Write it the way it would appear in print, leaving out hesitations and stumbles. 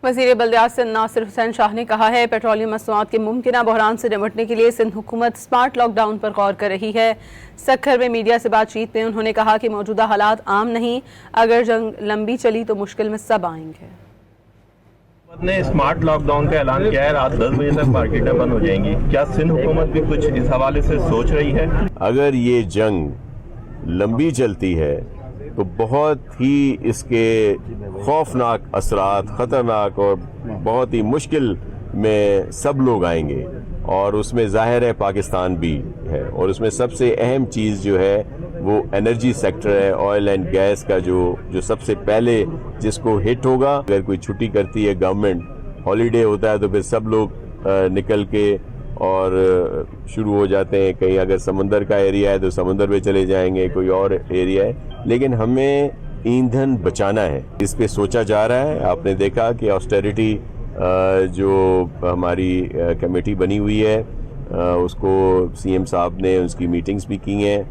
वज़ीर बल्दियात सिंध नासिर हुसैन शाह ने कहा है पेट्रोलियम मसनूआत के मुमकिन बहरान से निपटने के लिए सिंध हुकूमत स्मार्ट लॉकडाउन पर गौर कर रही है। सक्खर में मीडिया से बातचीत में उन्होंने कहा कि मौजूदा हालात आम नहीं, अगर जंग लंबी चली तो मुश्किल में सब आएंगे। ने स्मार्ट लॉकडाउन का ऐलान किया है, रात 10 बजे तक मार्केटें बंद हो जाएंगी। क्या सिंध हुकूमत भी कुछ इस हवाले से सोच रही है? अगर ये जंग लंबी चलती है तो बहुत ही इसके खौफनाक असरात, ख़तरनाक और बहुत ही मुश्किल में सब लोग आएंगे, और उसमें ज़ाहिर है पाकिस्तान भी है। और उसमें सबसे अहम चीज़ जो है वो एनर्जी सेक्टर है, ऑयल एंड गैस का जो सबसे पहले जिसको हिट होगा। अगर कोई छुट्टी करती है गवर्नमेंट, हॉलीडे होता है, तो फिर सब लोग निकल के और शुरू हो जाते हैं। कहीं अगर समंदर का एरिया है तो समंदर में चले जाएंगे, कोई और एरिया है। लेकिन हमें ईंधन बचाना है, इस पे सोचा जा रहा है। आपने देखा कि ऑस्टेरिटी जो हमारी कमेटी बनी हुई है उसको सीएम साहब ने उसकी मीटिंग्स भी की हैं।